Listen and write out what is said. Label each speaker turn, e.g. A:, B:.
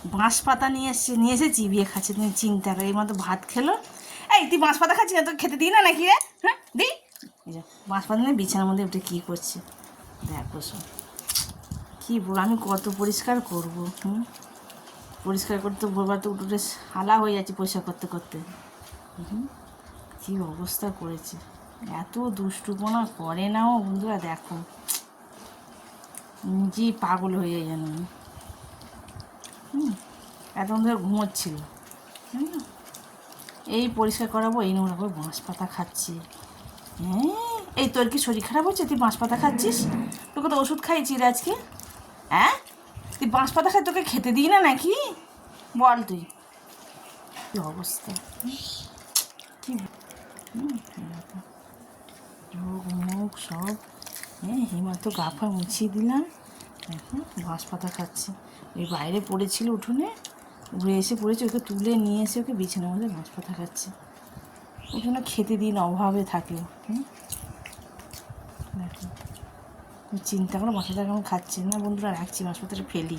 A: বাঁশ পাতা নিয়ে এসে চিবিয়ে খাচ্ছে, তুমি চিন্তা করে। এই মতো ভাত খেলো। এই তুই বাঁশ পাতা খাচ্ছিস না, তোকে খেতে দিই না নাকি রে? হ্যাঁ দিই। এই যে বাঁশ পাতা নিয়ে বিছানার মধ্যে উঠে কী করছে দেখো সব। কী বল, আমি কত পরিষ্কার করবো? পরিষ্কার করতে ভোরবার তো উঠে হালা হয়ে যাচ্ছে পরিষ্কার করতে করতে। কী অবস্থা করেছে, এত দুষ্টুপনা করে না ও বন্ধুরা, দেখো নিজেই পাগল হয়ে যায় যেন। এতক্ষণ ধরে ঘুমোচ্ছিল, এই পরিষ্কার করাবো, এই নোংরা করে বাঁশ পাতা খাচ্ছি। হ্যাঁ, এই তোর কি শরীর খারাপ হচ্ছে? তুই বাঁশ পাতা খাচ্ছিস? তোকে তো ওষুধ খাইয়েছি রে আজকে। হ্যাঁ, তুই বাঁশ পাতা খাই, তোকে খেতে দিই না নাকি? বল তুই, কী অবস্থা, কী রোগ মুখ সব। হ্যাঁ, হিমাতো গা ফা মুছিয়ে দিলাম, এখন বাঁশ পাতা খাচ্ছে। ওই বাইরে পড়েছিল উঠোনে, উড়ে এসে পড়েছে, ওকে তুলে নিয়ে এসে ওকে বিছানার মধ্যে বাঁশ পাতা খাচ্ছে। ওই জন্য খেতে দিন, অভাবে থাকে। দেখো চিন্তা করো, বাঁশ পাতা কেমন খাচ্ছে না বন্ধুরা। রাখছি, বাঁশ পাতাটা ফেলি।